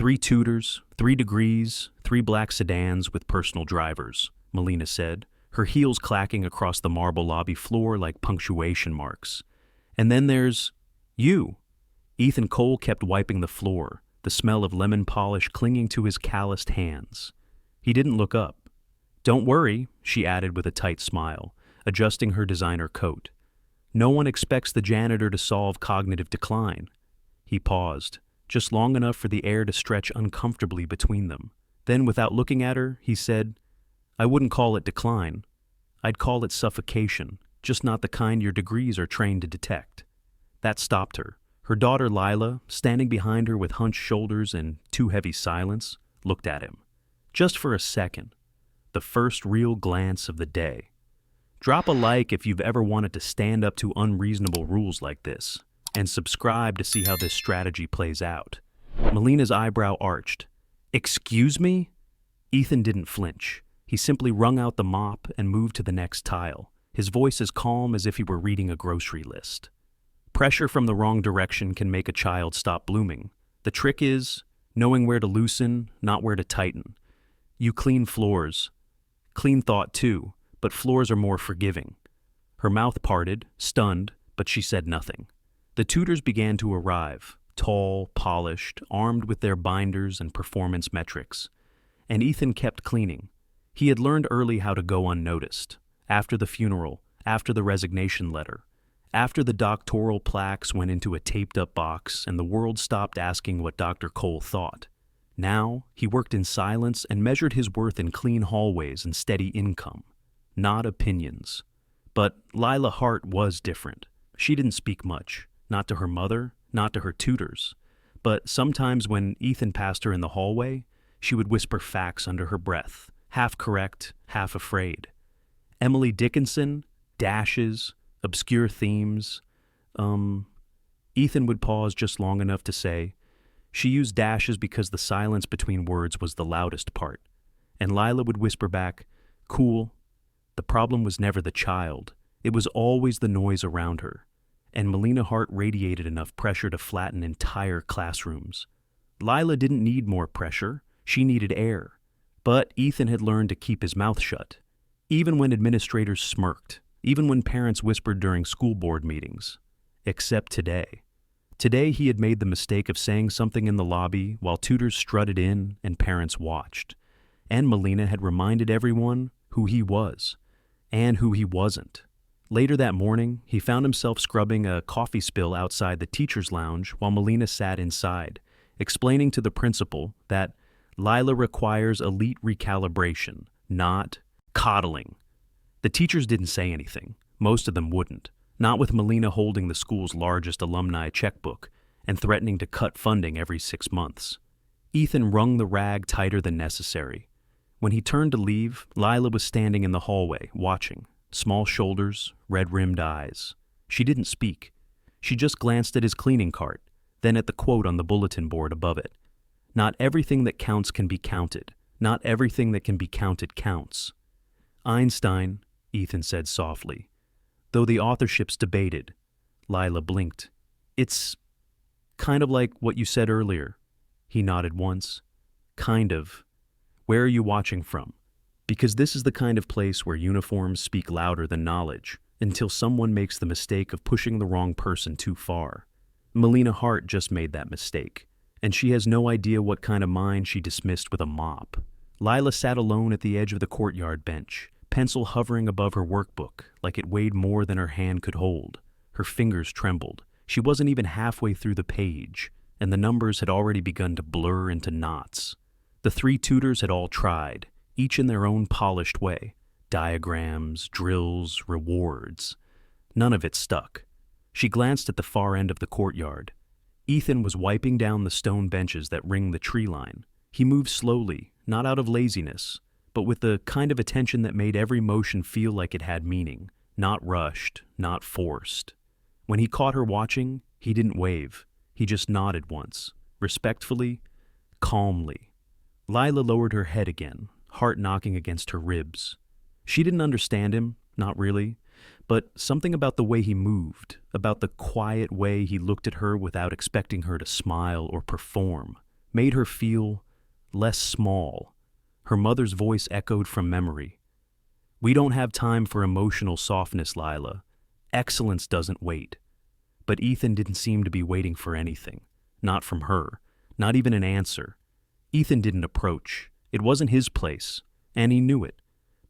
3 tutors, 3 degrees, 3 black sedans with personal drivers, Melina said, her heels clacking across the marble lobby floor like punctuation marks. And then there's you. Ethan Cole kept wiping the floor, the smell of lemon polish clinging to his calloused hands. He didn't look up. Don't worry, she added with a tight smile, adjusting her designer coat. No one expects the janitor to solve cognitive decline. He paused, just long enough for the air to stretch uncomfortably between them. Then, without looking at her, he said, I wouldn't call it decline. I'd call it suffocation, just not the kind your degrees are trained to detect. That stopped her. Her daughter Lila, standing behind her with hunched shoulders and too heavy silence, looked at him. Just for a second. The first real glance of the day. Drop a like if you've ever wanted to stand up to unreasonable rules like this, and subscribe to see how this strategy plays out. Melina's eyebrow arched. Excuse me? Ethan didn't flinch. He simply wrung out the mop and moved to the next tile, his voice as calm as if he were reading a grocery list. Pressure from the wrong direction can make a child stop blooming. The trick is knowing where to loosen, not where to tighten. You clean floors. Clean thought too, but floors are more forgiving. Her mouth parted, stunned, but she said nothing. The tutors began to arrive, tall, polished, armed with their binders and performance metrics. And Ethan kept cleaning. He had learned early how to go unnoticed. After the funeral, after the resignation letter, after the doctoral plaques went into a taped-up box and the world stopped asking what Dr. Cole thought. Now, he worked in silence and measured his worth in clean hallways and steady income, not opinions. But Lila Hart was different. She didn't speak much, not to her mother, not to her tutors. But sometimes when Ethan passed her in the hallway, she would whisper facts under her breath, half correct, half afraid. Emily Dickinson, dashes, obscure themes. Ethan would pause just long enough to say, she used dashes because the silence between words was the loudest part. And Lila would whisper back, cool. The problem was never the child. It was always the noise around her. And Melina Hart radiated enough pressure to flatten entire classrooms. Lila didn't need more pressure. She needed air. But Ethan had learned to keep his mouth shut. Even when administrators smirked. Even when parents whispered during school board meetings. Except today. Today he had made the mistake of saying something in the lobby while tutors strutted in and parents watched. And Melina had reminded everyone who he was. And who he wasn't. Later that morning, he found himself scrubbing a coffee spill outside the teacher's lounge while Melina sat inside, explaining to the principal that Lila requires elite recalibration, not coddling. The teachers didn't say anything. Most of them wouldn't. Not with Melina holding the school's largest alumni checkbook and threatening to cut funding every 6 months. Ethan wrung the rag tighter than necessary. When he turned to leave, Lila was standing in the hallway, watching. Small shoulders, red-rimmed eyes. She didn't speak. She just glanced at his cleaning cart, then at the quote on the bulletin board above it. Not everything that counts can be counted. Not everything that can be counted counts. Einstein, Ethan said softly. Though the authorship's debated. Lila blinked. It's kind of like what you said earlier. He nodded once. Kind of. Where are you watching from? Because this is the kind of place where uniforms speak louder than knowledge, until someone makes the mistake of pushing the wrong person too far. Melina Hart just made that mistake, and she has no idea what kind of mind she dismissed with a mop. Lila sat alone at the edge of the courtyard bench, pencil hovering above her workbook like it weighed more than her hand could hold. Her fingers trembled. She wasn't even halfway through the page, and the numbers had already begun to blur into knots. The 3 tutors had all tried, each in their own polished way. Diagrams, drills, rewards. None of it stuck. She glanced at the far end of the courtyard. Ethan was wiping down the stone benches that ring the tree line. He moved slowly, not out of laziness, but with the kind of attention that made every motion feel like it had meaning, not rushed, not forced. When he caught her watching, he didn't wave. He just nodded once, respectfully, calmly. Lila lowered her head again, heart knocking against her ribs. She didn't understand him, not really, but something about the way he moved, about the quiet way he looked at her without expecting her to smile or perform, made her feel less small. Her mother's voice echoed from memory. "We don't have time for emotional softness, Lila. Excellence doesn't wait." But Ethan didn't seem to be waiting for anything. Not from her. Not even an answer. Ethan didn't approach. It wasn't his place, and he knew it.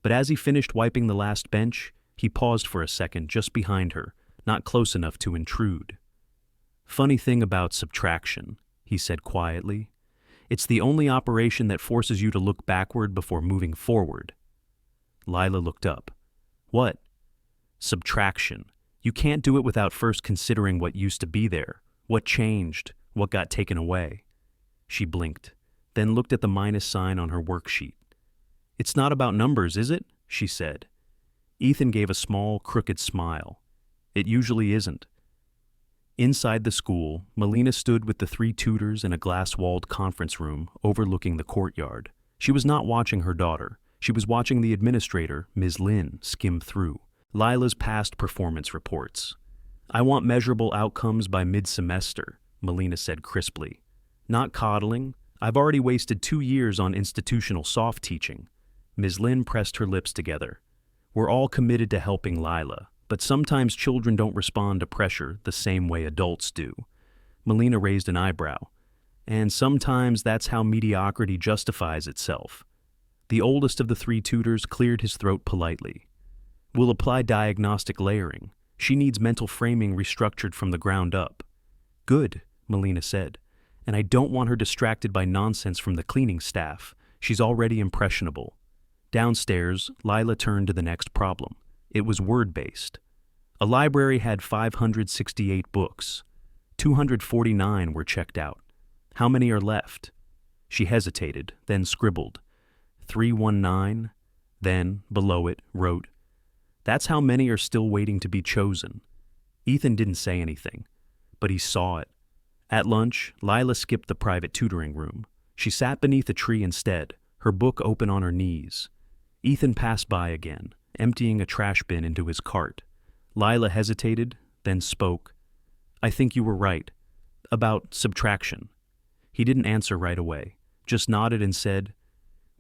But as he finished wiping the last bench, he paused for a second just behind her, not close enough to intrude. "Funny thing about subtraction," he said quietly. "It's the only operation that forces you to look backward before moving forward." Lila looked up. "What?" "Subtraction. You can't do it without first considering what used to be there, what changed, what got taken away." She blinked, then looked at the minus sign on her worksheet. "It's not about numbers, is it?" she said. Ethan gave a small, crooked smile. "It usually isn't." Inside the school, Melina stood with the 3 tutors in a glass-walled conference room overlooking the courtyard. She was not watching her daughter. She was watching the administrator, Ms. Lin, skim through Lila's past performance reports. "I want measurable outcomes by mid-semester," Melina said crisply. "Not coddling. I've already wasted 2 years on institutional soft teaching." Ms. Lin pressed her lips together. "We're all committed to helping Lila, but sometimes children don't respond to pressure the same way adults do." Melina raised an eyebrow. "And sometimes that's how mediocrity justifies itself." The oldest of the 3 tutors cleared his throat politely. "We'll apply diagnostic layering. She needs mental framing restructured from the ground up." "Good," Melina said. "And I don't want her distracted by nonsense from the cleaning staff. She's already impressionable." Downstairs, Lila turned to the next problem. It was word-based. A library had 568 books. 249 were checked out. How many are left? She hesitated, then scribbled. 319, then, below it, wrote, "That's how many are still waiting to be chosen." Ethan didn't say anything, but he saw it. At lunch, Lila skipped the private tutoring room. She sat beneath a tree instead, her book open on her knees. Ethan passed by again, emptying a trash bin into his cart. Lila hesitated, then spoke. "I think you were right. About subtraction." He didn't answer right away, just nodded and said,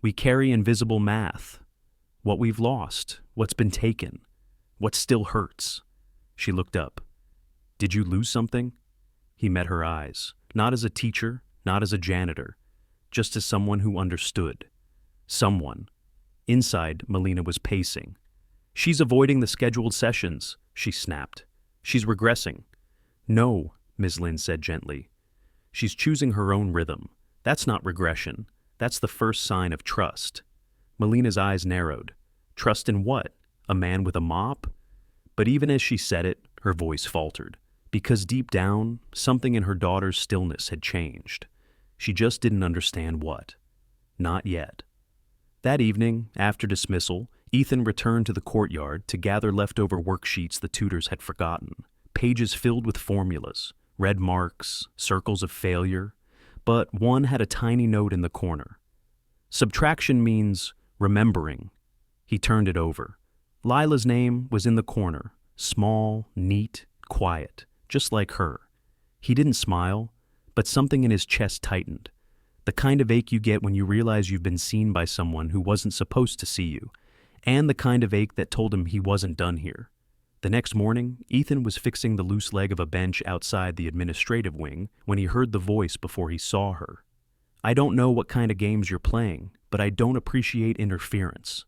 "We carry invisible math. What we've lost, what's been taken, what still hurts." She looked up. "Did you lose something?" He met her eyes, not as a teacher, not as a janitor, just as someone who understood. Someone. Inside, Melina was pacing. "She's avoiding the scheduled sessions," she snapped. "She's regressing." "No," Ms. Lin said gently. "She's choosing her own rhythm. That's not regression. That's the first sign of trust." Melina's eyes narrowed. Trust in what? A man with a mop? But even as she said it, her voice faltered. Because deep down, something in her daughter's stillness had changed. She just didn't understand what. Not yet. That evening, after dismissal, Ethan returned to the courtyard to gather leftover worksheets the tutors had forgotten. Pages filled with formulas, red marks, circles of failure, but one had a tiny note in the corner. Subtraction means remembering. He turned it over. Lila's name was in the corner, small, neat, quiet, just like her. He didn't smile, but something in his chest tightened. The kind of ache you get when you realize you've been seen by someone who wasn't supposed to see you, and the kind of ache that told him he wasn't done here. The next morning, Ethan was fixing the loose leg of a bench outside the administrative wing when he heard the voice before he saw her. "I don't know what kind of games you're playing, but I don't appreciate interference."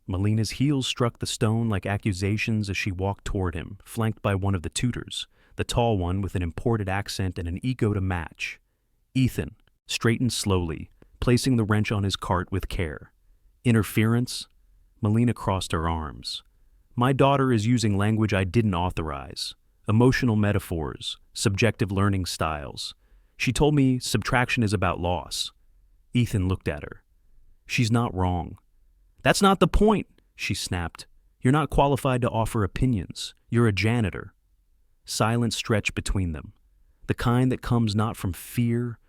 Melina's heels struck the stone like accusations as she walked toward him, flanked by one of the tutors, the tall one with an imported accent and an ego to match. Ethan straightened slowly, placing the wrench on his cart with care. "Interference?" Melina crossed her arms. "My daughter is using language I didn't authorize. Emotional metaphors, subjective learning styles. She told me subtraction is about loss." Ethan looked at her. "She's not wrong." "That's not the point," she snapped. "You're not qualified to offer opinions. You're a janitor." Silence stretched between them, the kind that comes not from fear,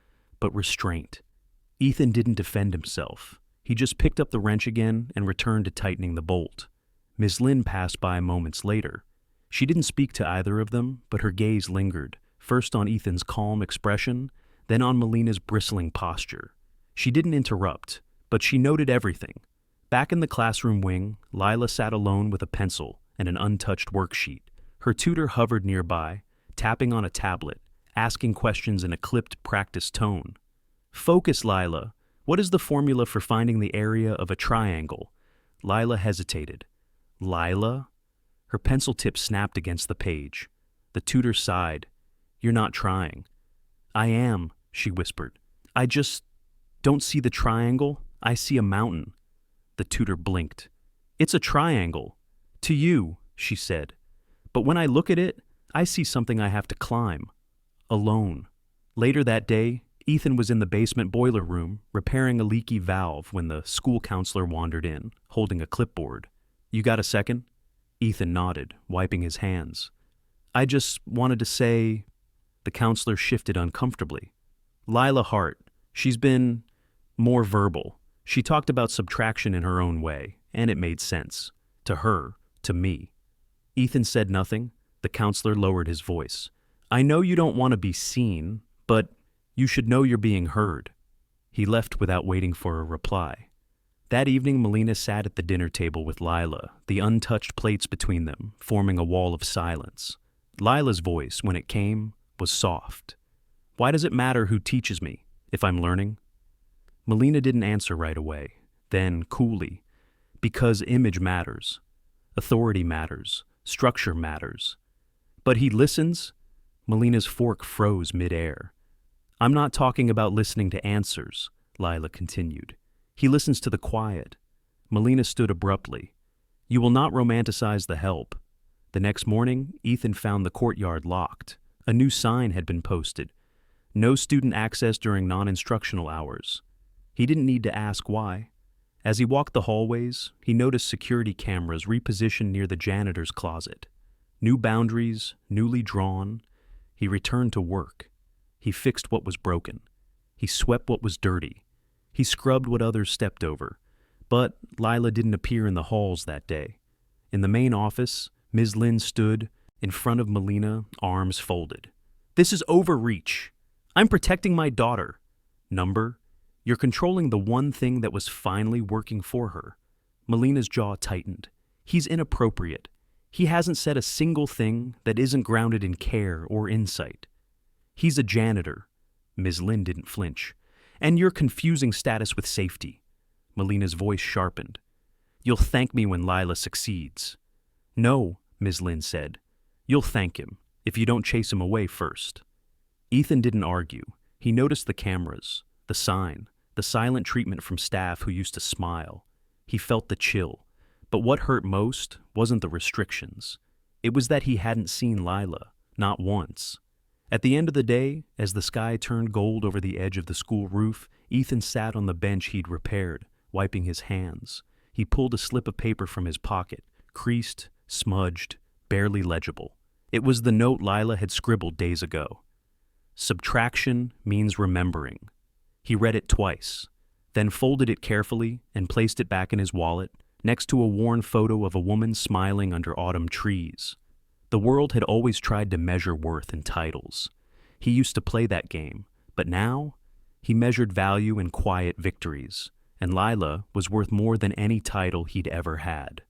but restraint. Ethan didn't defend himself. He just picked up the wrench again and returned to tightening the bolt. Ms. Lin passed by moments later. She didn't speak to either of them, but her gaze lingered, first on Ethan's calm expression, then on Melina's bristling posture. She didn't interrupt, but she noted everything. Back in the classroom wing, Lila sat alone with a pencil and an untouched worksheet. Her tutor hovered nearby, tapping on a tablet, asking questions in a clipped, practiced tone. "Focus, Lila. What is the formula for finding the area of a triangle?" Lila hesitated. "Lila?" Her pencil tip snapped against the page. The tutor sighed. "You're not trying." "I am," she whispered. "I just don't see the triangle. I see a mountain." The tutor blinked. "It's a triangle. To you," she said. "But when I look at it, I see something I have to climb. Alone." Later that day, Ethan was in the basement boiler room, repairing a leaky valve when the school counselor wandered in, holding a clipboard. "You got a second?" Ethan nodded, wiping his hands. "I just wanted to say—" The counselor shifted uncomfortably. "Lila Hart, she's been more verbal. She talked about subtraction in her own way, and it made sense. To her, to me." Ethan said nothing. The counselor lowered his voice. "I know you don't want to be seen, but you should know you're being heard." He left without waiting for a reply. That evening, Melina sat at the dinner table with Lila, the untouched plates between them, forming a wall of silence. Lila's voice, when it came, was soft. "Why does it matter who teaches me, if I'm learning?" Melina didn't answer right away. Then, coolly, "Because image matters. Authority matters. Structure matters." "But he listens?" Melina's fork froze midair. "I'm not talking about listening to answers," Lila continued. "He listens to the quiet." Melina stood abruptly. "You will not romanticize the help." The next morning, Ethan found the courtyard locked. A new sign had been posted. "No student access during non-instructional hours." He didn't need to ask why. As he walked the hallways, he noticed security cameras repositioned near the janitor's closet. New boundaries, newly drawn. He returned to work. He fixed what was broken. He swept what was dirty. He scrubbed what others stepped over. But Lila didn't appear in the halls that day. In the main office, Ms. Lynn stood in front of Melina, arms folded. "This is overreach. I'm protecting my daughter." "Number? You're controlling the one thing that was finally working for her." Melina's jaw tightened. "He's inappropriate. He hasn't said a single thing that isn't grounded in care or insight." "He's a janitor." Ms. Lynn didn't flinch. "And you're confusing status with safety." Melina's voice sharpened. "You'll thank me when Lila succeeds." "No," Ms. Lynn said. "You'll thank him if you don't chase him away first." Ethan didn't argue. He noticed the cameras, the sign, the silent treatment from staff who used to smile. He felt the chill. But what hurt most wasn't the restrictions. It was that he hadn't seen Lila, not once. At the end of the day, as the sky turned gold over the edge of the school roof, Ethan sat on the bench he'd repaired, wiping his hands. He pulled a slip of paper from his pocket, creased, smudged, barely legible. It was the note Lila had scribbled days ago. "Subtraction means remembering." He read it twice, then folded it carefully and placed it back in his wallet, next to a worn photo of a woman smiling under autumn trees. The world had always tried to measure worth in titles. He used to play that game, but now he measured value in quiet victories, and Lila was worth more than any title he'd ever had.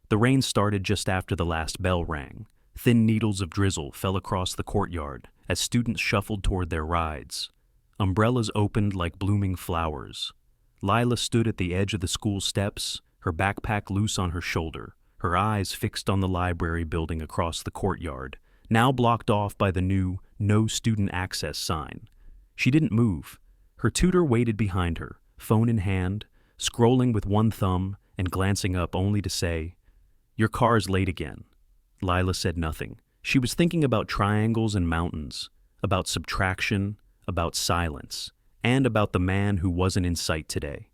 The rain started just after the last bell rang. Thin needles of drizzle fell across the courtyard as students shuffled toward their rides. Umbrellas opened like blooming flowers. Lila stood at the edge of the school steps, her backpack loose on her shoulder, her eyes fixed on the library building across the courtyard, now blocked off by the new "No Student Access" sign. She didn't move. Her tutor waited behind her, phone in hand, scrolling with one thumb and glancing up only to say, "Your car's late again." Lila said nothing. She was thinking about triangles and mountains, about subtraction, about silence, and about the man who wasn't in sight today.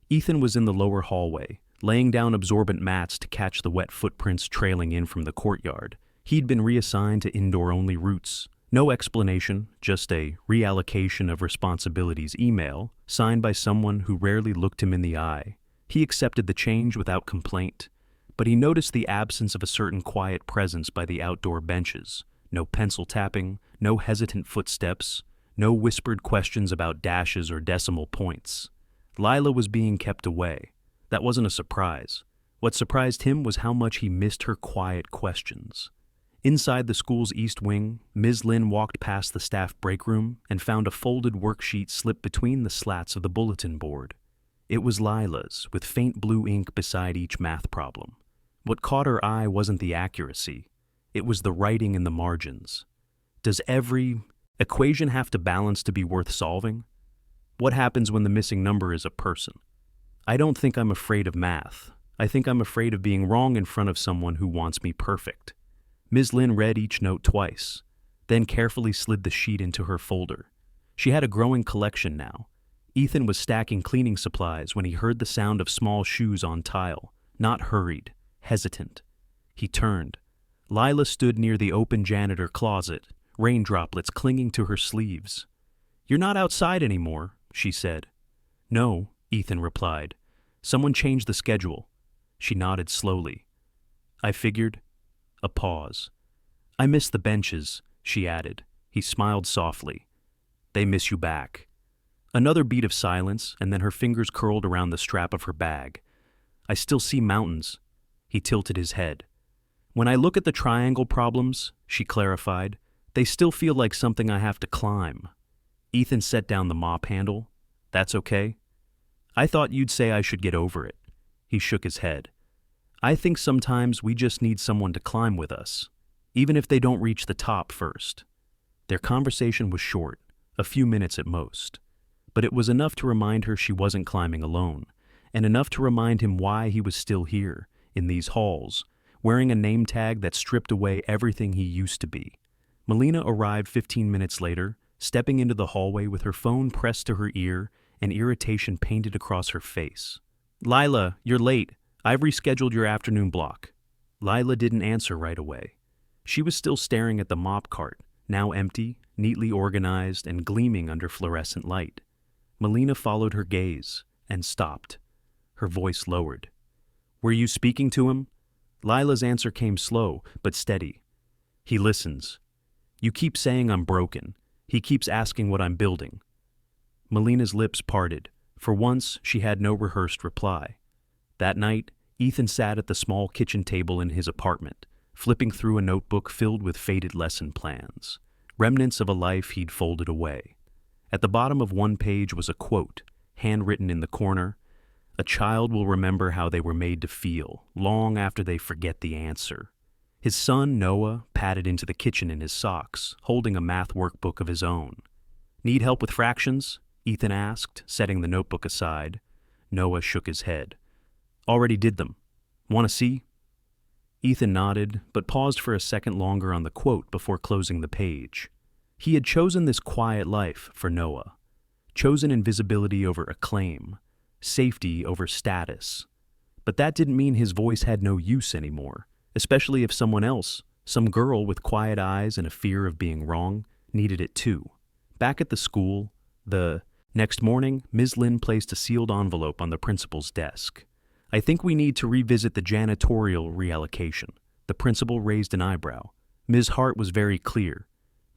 Ethan was in the lower hallway, laying down absorbent mats to catch the wet footprints trailing in from the courtyard. He'd been reassigned to indoor-only routes. No explanation, just a reallocation of responsibilities email, signed by someone who rarely looked him in the eye. He accepted the change without complaint, but he noticed the absence of a certain quiet presence by the outdoor benches. No pencil tapping, no hesitant footsteps, No whispered questions about dashes or decimal points. Lila was being kept away. That wasn't a surprise. What surprised him was how much he missed her quiet questions. Inside the school's east wing, Ms. Lin walked past the staff break room and found a folded worksheet slipped between the slats of the bulletin board. It was Lila's, with faint blue ink beside each math problem. What caught her eye wasn't the accuracy. It was the writing in the margins. Does every equation have to balance to be worth solving? What happens when the missing number is a person? I don't think I'm afraid of math. I think I'm afraid of being wrong in front of someone who wants me perfect. Ms. Lin read each note twice, then carefully slid the sheet into her folder. She had a growing collection now. Ethan was stacking cleaning supplies when he heard the sound of small shoes on tile, not hurried, hesitant. He turned. Lila stood near the open janitor closet, rain droplets clinging to her sleeves. "You're not outside anymore," she said. "No," Ethan replied. "Someone changed the schedule." She nodded slowly. "I figured." A pause. "I miss the benches," she added. He smiled softly. "They miss you back." Another beat of silence, and then her fingers curled around the strap of her bag. "I still see mountains." He tilted his head. "When I look at the triangle problems," she clarified, "they still feel like something I have to climb." Ethan set down the mop handle. "That's okay?" "I thought you'd say I should get over it." He shook his head. "I think sometimes we just need someone to climb with us, even if they don't reach the top first." Their conversation was short, a few minutes at most. But it was enough to remind her she wasn't climbing alone, and enough to remind him why he was still here, in these halls, wearing a name tag that stripped away everything he used to be. Melina arrived 15 minutes later, stepping into the hallway with her phone pressed to her ear and irritation painted across her face. "Lila, you're late. I've rescheduled your afternoon block." Lila didn't answer right away. She was still staring at the mop cart, now empty, neatly organized, and gleaming under fluorescent light. Melina followed her gaze and stopped. Her voice lowered. "Were you speaking to him?" Lila's answer came slow, but steady. "He listens. You keep saying I'm broken. He keeps asking what I'm building." Melina's lips parted. For once, she had no rehearsed reply. That night, Ethan sat at the small kitchen table in his apartment, flipping through a notebook filled with faded lesson plans, remnants of a life he'd folded away. At the bottom of one page was a quote, handwritten in the corner: "A child will remember how they were made to feel, long after they forget the answer." His son, Noah, padded into the kitchen in his socks, holding a math workbook of his own. "Need help with fractions?" Ethan asked, setting the notebook aside. Noah shook his head. "Already did them. Want to see?" Ethan nodded, but paused for a second longer on the quote before closing the page. He had chosen this quiet life for Noah, chosen invisibility over acclaim, safety over status. But that didn't mean his voice had no use anymore, especially if someone else, some girl with quiet eyes and a fear of being wrong, needed it too. Back at the school, the next morning, Ms. Lin placed a sealed envelope on the principal's desk. "I think we need to revisit the janitorial reallocation." The principal raised an eyebrow. Ms. Hart was very clear.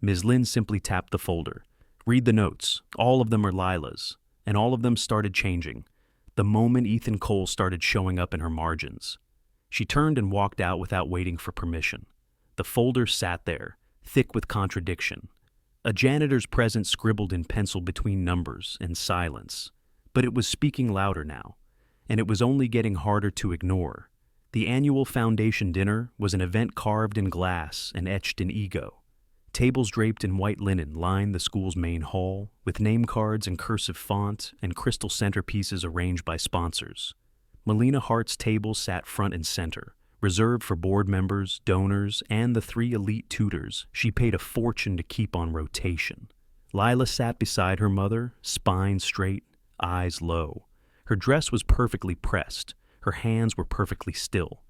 Ms. Lin simply tapped the folder. "Read the notes. All of them are Lila's." And all of them started changing. The moment Ethan Cole started showing up in her margins. She turned and walked out without waiting for permission. The folder sat there, thick with contradiction. A janitor's presence scribbled in pencil between numbers and silence. But it was speaking louder now, and it was only getting harder to ignore. The annual foundation dinner was an event carved in glass and etched in ego. Tables draped in white linen lined the school's main hall, with name cards in cursive font and crystal centerpieces arranged by sponsors. Melina Hart's table sat front and center, reserved for board members, donors, and the 3 elite tutors she paid a fortune to keep on rotation. Lila sat beside her mother, spine straight, eyes low. Her dress was perfectly pressed, her hands were perfectly still,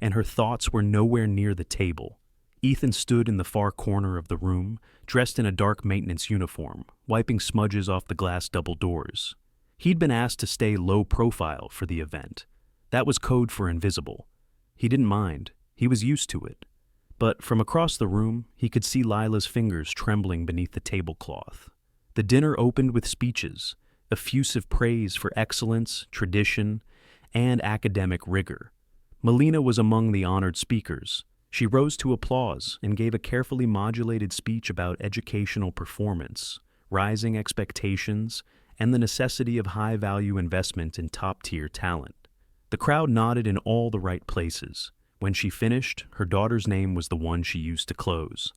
and her thoughts were nowhere near the table. Ethan stood in the far corner of the room, dressed in a dark maintenance uniform, wiping smudges off the glass double doors. He'd been asked to stay low profile for the event. That was code for invisible. He didn't mind. He was used to it. But from across the room, he could see Lila's fingers trembling beneath the tablecloth. The dinner opened with speeches, effusive praise for excellence, tradition, and academic rigor. Melina was among the honored speakers. She rose to applause and gave a carefully modulated speech about educational performance, rising expectations, and the necessity of high-value investment in top-tier talent. The crowd nodded in all the right places. When she finished, her daughter's name was the one she used to close.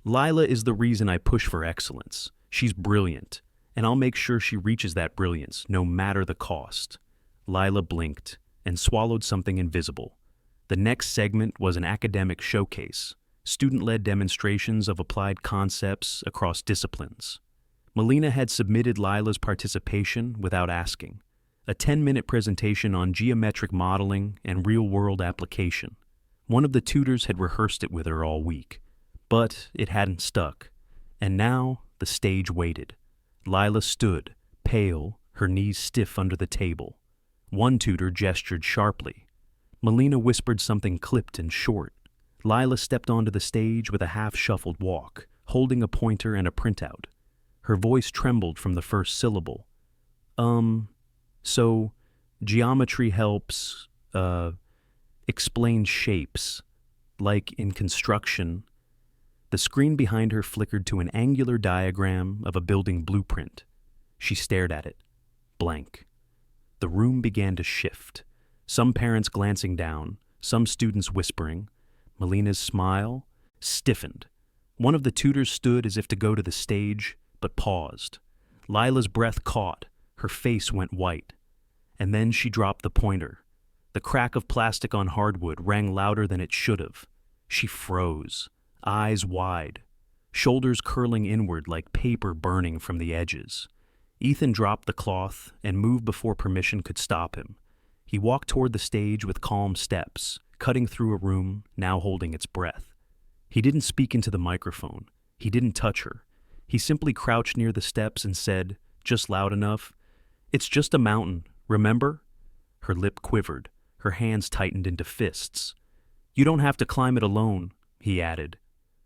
Lila is the reason I push for excellence. She's brilliant, and I'll make sure she reaches that brilliance, no matter the cost. Lila blinked and swallowed something invisible. The next segment was an academic showcase, student-led demonstrations of applied concepts across disciplines. Melina had submitted Lila's participation without asking. A 10-minute presentation on geometric modeling and real-world application. One of the tutors had rehearsed it with her all week, but it hadn't stuck. And now the stage waited. Lila stood, pale, her knees stiff under the table. One tutor gestured sharply. Melina whispered something clipped and short. Lila stepped onto the stage with a half-shuffled walk, holding a pointer and a printout. Her voice trembled from the first syllable. So, geometry helps, explain shapes, like in construction. The screen behind her flickered to an angular diagram of a building blueprint. She stared at it, blank. The room began to shift, some parents glancing down, some students whispering. Melina's smile stiffened. One of the tutors stood as if to go to the stage, but paused. Lila's breath caught, her face went white. And then she dropped the pointer. The crack of plastic on hardwood rang louder than it should have. She froze, eyes wide, shoulders curling inward like paper burning from the edges. Ethan dropped the cloth and moved before permission could stop him. He walked toward the stage with calm steps, cutting through a room now holding its breath. He didn't speak into the microphone. He didn't touch her. He simply crouched near the steps and said, just loud enough, "It's just a mountain, remember?" Her lip quivered. Her hands tightened into fists. "You don't have to climb it alone," he added.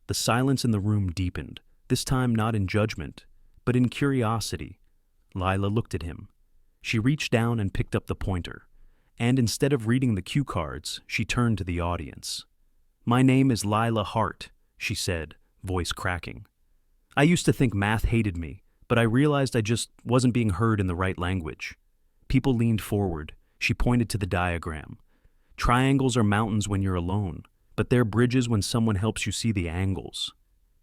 The silence in the room deepened, this time not in judgment, but in curiosity. Lila looked at him. She reached down and picked up the pointer, and instead of reading the cue cards, she turned to the audience. "My name is Lila Hart," she said, voice cracking. "I used to think math hated me, but I realized I just wasn't being heard in the right language." People leaned forward. She pointed to the diagram. "Triangles are mountains when you're alone, but they're bridges when someone helps you see the angles."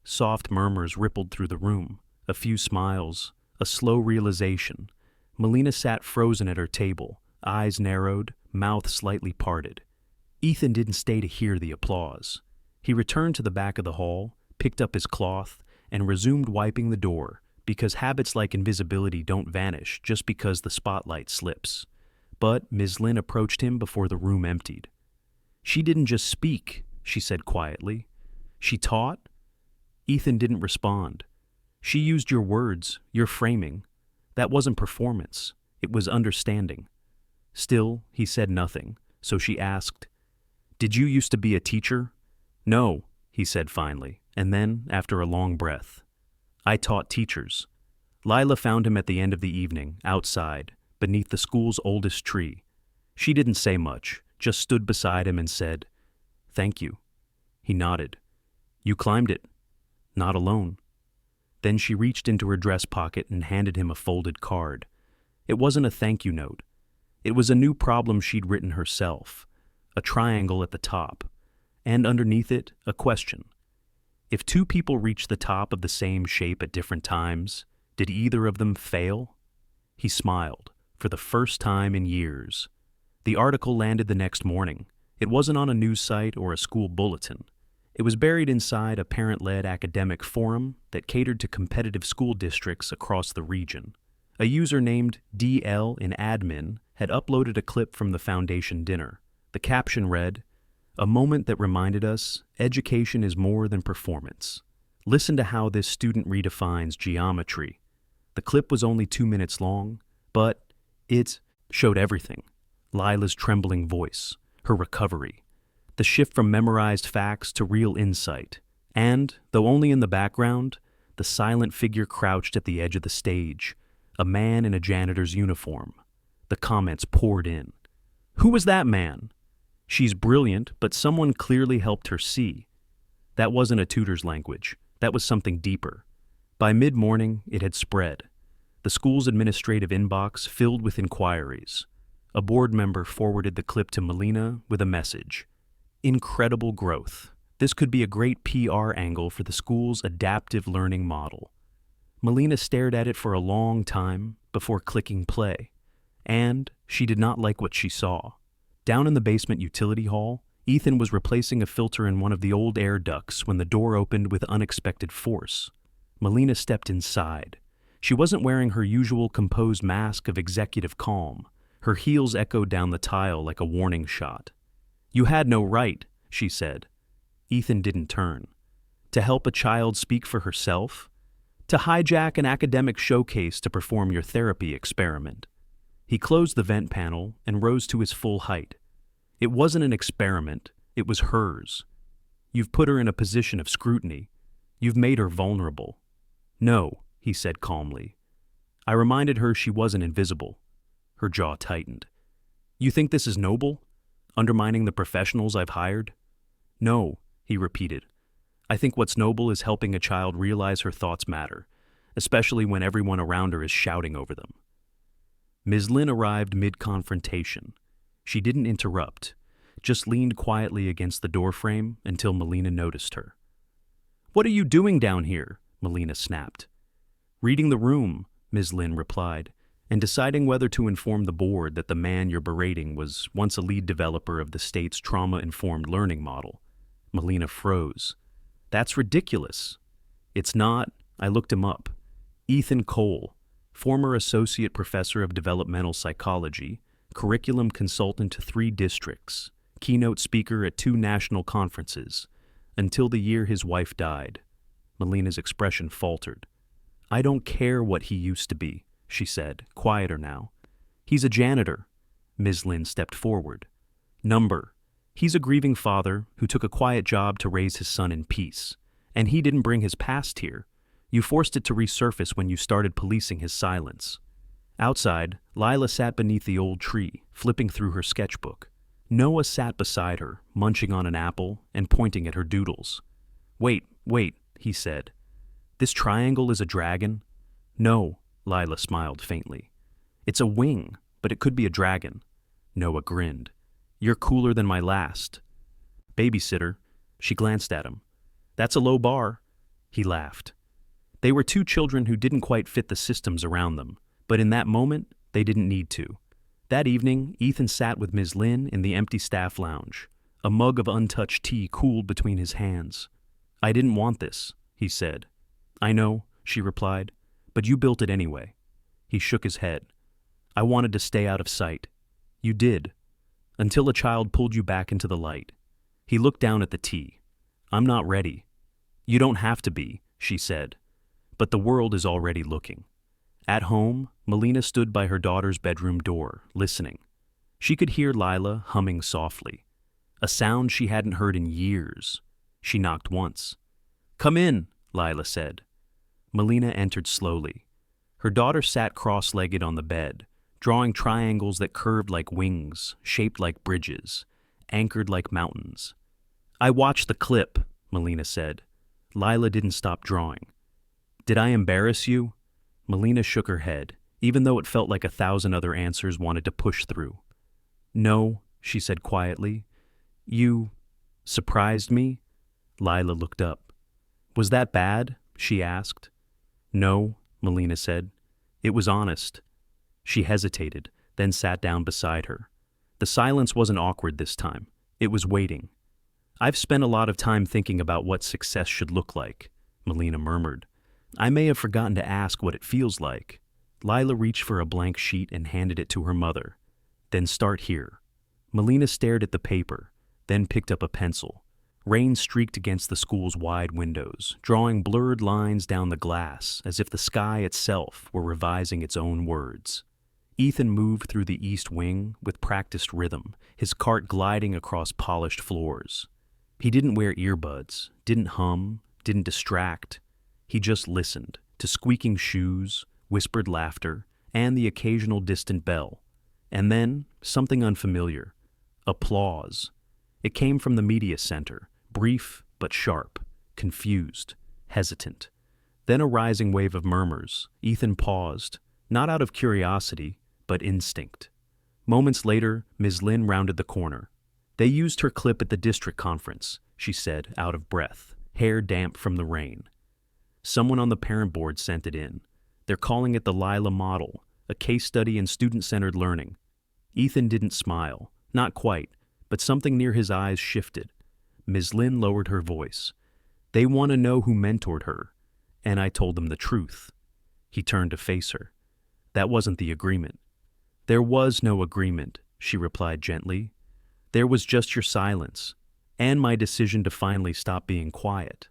Soft murmurs rippled through the room, a few smiles, a slow realization. Melina sat frozen at her table, eyes narrowed, mouth slightly parted. Ethan didn't stay to hear the applause. He returned to the back of the hall, picked up his cloth, and resumed wiping the door, because habits like invisibility don't vanish just because the spotlight slips. But Ms. Lin approached him before the room emptied. "She didn't just speak," she said quietly. "She taught?" Ethan didn't respond. "She used your words, your framing. That wasn't performance. It was understanding." Still, he said nothing, so she asked, "Did you used to be a teacher?" "No," he said finally, and then, after a long breath, "I taught teachers." Lila found him at the end of the evening, outside, beneath the school's oldest tree. She didn't say much, just stood beside him and said, "Thank you." He nodded. "You climbed it. Not alone." Then she reached into her dress pocket and handed him a folded card. It wasn't a thank you note. It was a new problem she'd written herself, a triangle at the top, and underneath it, a question. If two people reached the top of the same shape at different times, did either of them fail? He smiled, for the first time in years. The article landed the next morning. It wasn't on a news site or a school bulletin. It was buried inside a parent-led academic forum that catered to competitive school districts across the region. A user named DL in admin had uploaded a clip from the foundation dinner. The caption read, "A moment that reminded us education is more than performance. Listen to how this student redefines geometry." The clip was only 2 minutes long, but it showed everything. Lila's trembling voice, her recovery, the shift from memorized facts to real insight, and, though only in the background, the silent figure crouched at the edge of the stage, a man in a janitor's uniform. The comments poured in. Who was that man? She's brilliant, but someone clearly helped her see. That wasn't a tutor's language. That was something deeper. By mid-morning, it had spread. The school's administrative inbox filled with inquiries. A board member forwarded the clip to Melina with a message. Incredible growth. This could be a great PR angle for the school's adaptive learning model. Melina stared at it for a long time before clicking play. And she did not like what she saw. Down in the basement utility hall, Ethan was replacing a filter in one of the old air ducts when the door opened with unexpected force. Melina stepped inside. She wasn't wearing her usual composed mask of executive calm. Her heels echoed down the tile like a warning shot. You had no right, she said. Ethan didn't turn. To help a child speak for herself? To hijack an academic showcase to perform your therapy experiment? He closed the vent panel and rose to his full height. It wasn't an experiment, it was hers. You've put her in a position of scrutiny. You've made her vulnerable. No, he said calmly. I reminded her she wasn't invisible. Her jaw tightened. You think this is noble? Undermining the professionals I've hired? No, he repeated. I think what's noble is helping a child realize her thoughts matter, especially when everyone around her is shouting over them. Ms. Lin arrived mid-confrontation. She didn't interrupt, just leaned quietly against the doorframe until Melina noticed her. What are you doing down here? Melina snapped. Reading the room, Ms. Lin replied, and deciding whether to inform the board that the man you're berating was once a lead developer of the state's trauma-informed learning model. Melina froze. That's ridiculous. It's not. I looked him up. Ethan Cole, former associate professor of developmental psychology, curriculum consultant to 3 districts, keynote speaker at 2 national conferences, until the year his wife died. Melina's expression faltered. I don't care what he used to be, she said, quieter now. He's a janitor. Ms. Lin stepped forward. Number. He's a grieving father who took a quiet job to raise his son in peace. And he didn't bring his past here. You forced it to resurface when you started policing his silence. Outside, Lila sat beneath the old tree, flipping through her sketchbook. Noah sat beside her, munching on an apple and pointing at her doodles. Wait, he said. This triangle is a dragon? No, Lila smiled faintly. It's a wing, but it could be a dragon. Noah grinned. You're cooler than my last. Babysitter. She glanced at him. That's a low bar. He laughed. They were 2 children who didn't quite fit the systems around them, but in that moment, they didn't need to. That evening, Ethan sat with Ms. Lin in the empty staff lounge. A mug of untouched tea cooled between his hands. I didn't want this, he said. I know, she replied, but you built it anyway. He shook his head. I wanted to stay out of sight. You did. Until a child pulled you back into the light. He looked down at the tea. I'm not ready. You don't have to be, she said. But the world is already looking. At home, Melina stood by her daughter's bedroom door, listening. She could hear Lila humming softly, a sound she hadn't heard in years. She knocked once. Come in, Lila said. Melina entered slowly. Her daughter sat cross-legged on the bed, drawing triangles that curved like wings, shaped like bridges, anchored like mountains. I watched the clip, Melina said. Lila didn't stop drawing. Did I embarrass you? Melina shook her head, even though it felt like 1,000 other answers wanted to push through. No, she said quietly. You surprised me? Lila looked up. Was that bad? She asked. No, Melina said. It was honest. She hesitated, then sat down beside her. The silence wasn't awkward this time. It was waiting. I've spent a lot of time thinking about what success should look like, Melina murmured. I may have forgotten to ask what it feels like. Lila reached for a blank sheet and handed it to her mother. Then start here. Melina stared at the paper, then picked up a pencil. Rain streaked against the school's wide windows, drawing blurred lines down the glass as if the sky itself were revising its own words. Ethan moved through the east wing with practiced rhythm, his cart gliding across polished floors. He didn't wear earbuds, didn't hum, didn't distract. He just listened to squeaking shoes, whispered laughter, and the occasional distant bell. And then, something unfamiliar. Applause. It came from the media center, brief but sharp, confused, hesitant. Then a rising wave of murmurs. Ethan paused, not out of curiosity, but instinct. Moments later, Ms. Lin rounded the corner. "They used her clip at the district conference," she said, out of breath, hair damp from the rain. "Someone on the parent board sent it in. They're calling it the Lila model, a case study in student-centered learning." Ethan didn't smile, not quite, but something near his eyes shifted. Ms. Lin lowered her voice. "They want to know who mentored her, and I told them the truth." He turned to face her. "That wasn't the agreement." "There was no agreement," she replied gently. "There was just your silence, and my decision to finally stop being quiet."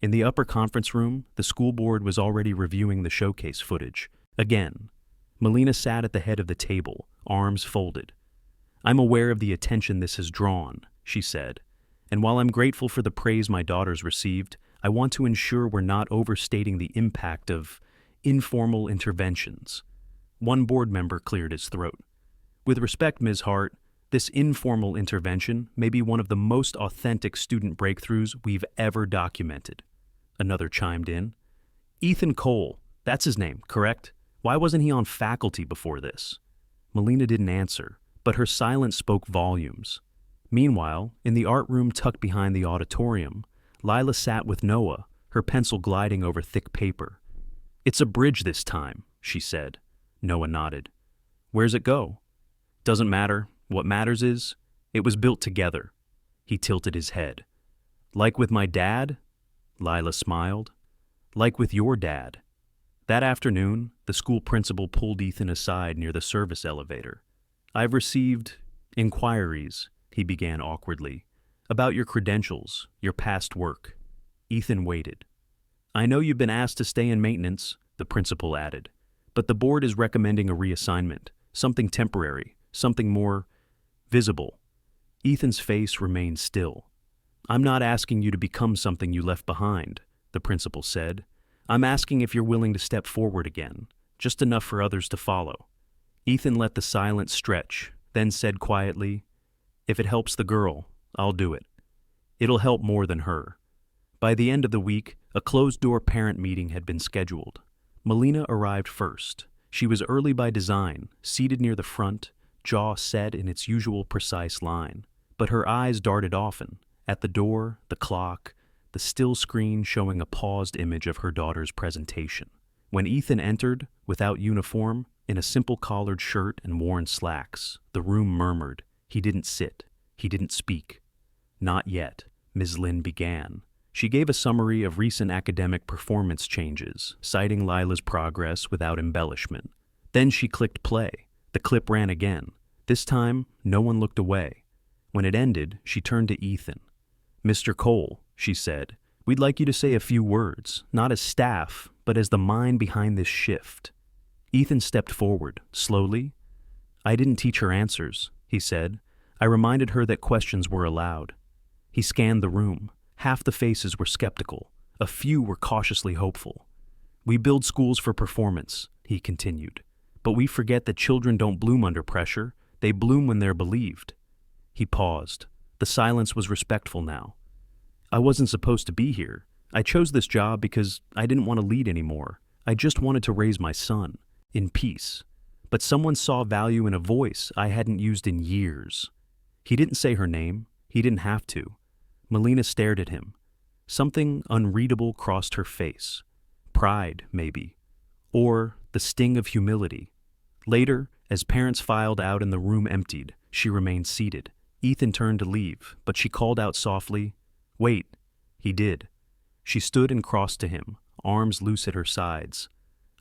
In the upper conference room, the school board was already reviewing the showcase footage. Again, Melina sat at the head of the table, arms folded. "I'm aware of the attention this has drawn," she said, "and while I'm grateful for the praise my daughters received, I want to ensure we're not overstating the impact of informal interventions." One board member cleared his throat. "With respect, Ms. Hart, this informal intervention may be one of the most authentic student breakthroughs we've ever documented." Another chimed in. "Ethan Cole, that's his name, correct? Why wasn't he on faculty before this?" Melina didn't answer, but her silence spoke volumes. Meanwhile, in the art room tucked behind the auditorium, Lila sat with Noah, her pencil gliding over thick paper. "It's a bridge this time," she said. Noah nodded. "Where's it go?" "Doesn't matter. What matters is, it was built together." He tilted his head. "Like with my dad?" Lila smiled. "Like with your dad." That afternoon, the school principal pulled Ethan aside near the service elevator. "I've received inquiries," he began awkwardly, "about your credentials, your past work." Ethan waited. "I know you've been asked to stay in maintenance," the principal added, "but the board is recommending a reassignment, something temporary, something more visible." Ethan's face remained still. "I'm not asking you to become something you left behind," the principal said. "I'm asking if you're willing to step forward again, just enough for others to follow." Ethan let the silence stretch, then said quietly, "If it helps the girl, I'll do it. It'll help more than her." By the end of the week, a closed-door parent meeting had been scheduled. Melina arrived first. She was early by design, seated near the front, jaw set in its usual precise line. But her eyes darted often, at the door, the clock, the still screen showing a paused image of her daughter's presentation. When Ethan entered, without uniform, in a simple collared shirt and worn slacks, the room murmured. He didn't sit. He didn't speak. "Not yet," Ms. Lin began. She gave a summary of recent academic performance changes, citing Lila's progress without embellishment. Then she clicked play. The clip ran again. This time, no one looked away. When it ended, she turned to Ethan. "Mr. Cole," she said, "we'd like you to say a few words, not as staff, but as the mind behind this shift." Ethan stepped forward, slowly. "I didn't teach her answers," he said. "I reminded her that questions were allowed." He scanned the room. Half the faces were skeptical. A few were cautiously hopeful. "We build schools for performance," he continued. "But we forget that children don't bloom under pressure. They bloom when they're believed." He paused. The silence was respectful now. "I wasn't supposed to be here. I chose this job because I didn't want to lead anymore. I just wanted to raise my son, in peace. But someone saw value in a voice I hadn't used in years." He didn't say her name. He didn't have to. Melina stared at him. Something unreadable crossed her face. Pride, maybe. Or the sting of humility. Later, as parents filed out and the room emptied, she remained seated. Ethan turned to leave, but she called out softly, "Wait." He did. She stood and crossed to him, arms loose at her sides.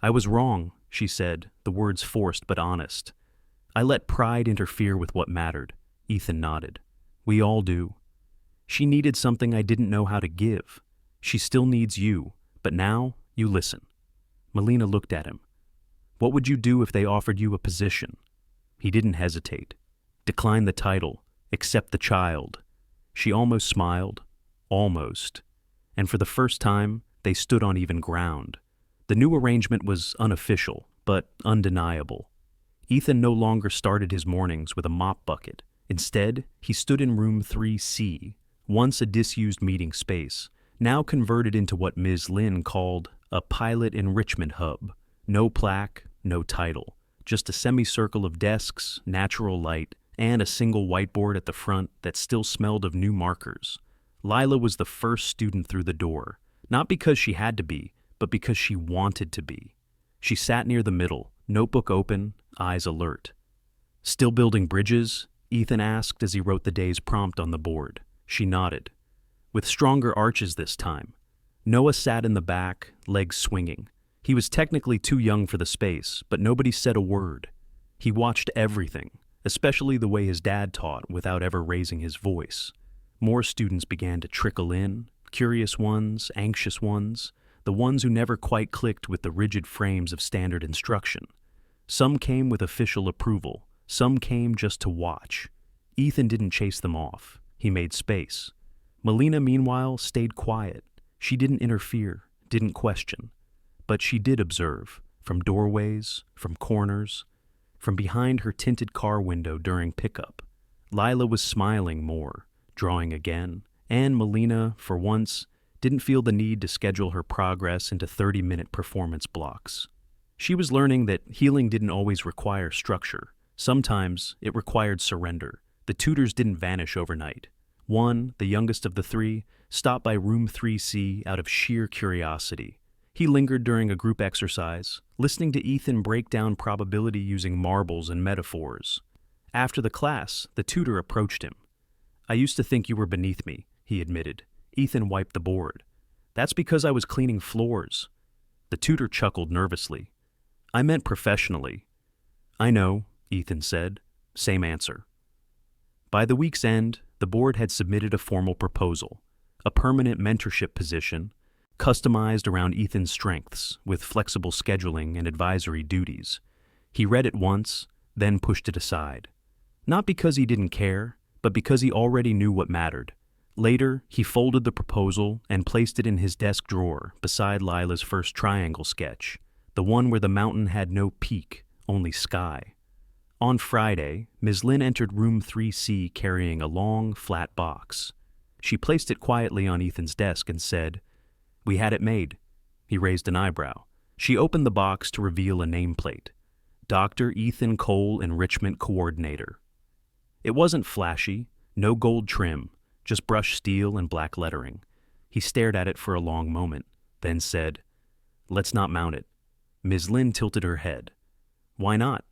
"I was wrong," she said, the words forced but honest. "I let pride interfere with what mattered." Ethan nodded. "We all do." "She needed something I didn't know how to give. She still needs you, but now you listen." Melina looked at him. "What would you do if they offered you a position?" He didn't hesitate. "Decline the title. Accept the child." She almost smiled. Almost. And for the first time, They stood on even ground. The new arrangement was unofficial, but undeniable. Ethan no longer started his mornings with a mop bucket. Instead, he stood in room 3C, once a disused meeting space, now converted into what Ms. Lin called a pilot enrichment hub. No plaque, no title, just a semicircle of desks, natural light, and a single whiteboard at the front that still smelled of new markers. Lila was the first student through the door, not because she had to be, but because she wanted to be. She sat near the middle, notebook open, eyes alert. "Still building bridges?" Ethan asked as he wrote the day's prompt on the board. She nodded. With stronger arches this time. Noah sat in the back, legs swinging. He was technically too young for the space, but nobody said a word. He watched everything, especially the way his dad taught without ever raising his voice. More students began to trickle in, curious ones, anxious ones, the ones who never quite clicked with the rigid frames of standard instruction. Some came with official approval, some came just to watch. Ethan didn't chase them off. He made space. Melina, meanwhile, stayed quiet. She didn't interfere, didn't question. But she did observe, from doorways, from corners, from behind her tinted car window during pickup. Lila was smiling more, drawing again, and Melina, for once, didn't feel the need to schedule her progress into 30-minute performance blocks. She was learning that healing didn't always require structure. Sometimes it required surrender. The tutors didn't vanish overnight. One, the youngest of the three, stopped by room 3C out of sheer curiosity. He lingered during a group exercise, listening to Ethan break down probability using marbles and metaphors. After the class, the tutor approached him. "I used to think you were beneath me," he admitted. Ethan wiped the board. "That's because I was cleaning floors." The tutor chuckled nervously. "I meant professionally." "I know," Ethan said. Same answer. By the week's end, the board had submitted a formal proposal, a permanent mentorship position, customized around Ethan's strengths with flexible scheduling and advisory duties. He read it once, then pushed it aside. Not because he didn't care, but because he already knew what mattered. Later, he folded the proposal and placed it in his desk drawer beside Lila's first triangle sketch, the one where the mountain had no peak, only sky. On Friday, Ms. Lin entered room 3C carrying a long, flat box. She placed it quietly on Ethan's desk and said, "We had it made." He raised an eyebrow. She opened the box to reveal a nameplate. Dr. Ethan Cole, Enrichment Coordinator. It wasn't flashy, no gold trim, just brushed steel and black lettering. He stared at it for a long moment, then said, "Let's not mount it." Ms. Lin tilted her head. "Why not?"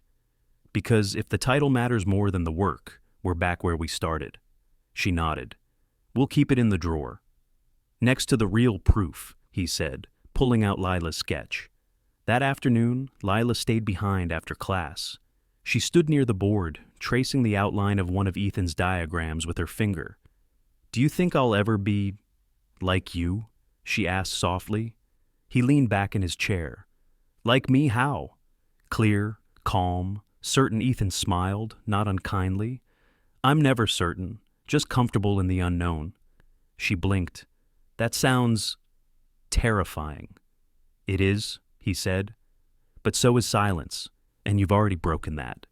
"Because if the title matters more than the work, we're back where we started." She nodded. "We'll keep it in the drawer." "Next to the real proof," he said, pulling out Lila's sketch. That afternoon, Lila stayed behind after class. She stood near the board, tracing the outline of one of Ethan's diagrams with her finger. "Do you think I'll ever be like you?" she asked softly. He leaned back in his chair. "Like me, how?" Clear, calm, certain. Ethan smiled, not unkindly. "I'm never certain, just comfortable in the unknown." She blinked. "That sounds terrifying." "It is," he said. "But so is silence, and you've already broken that."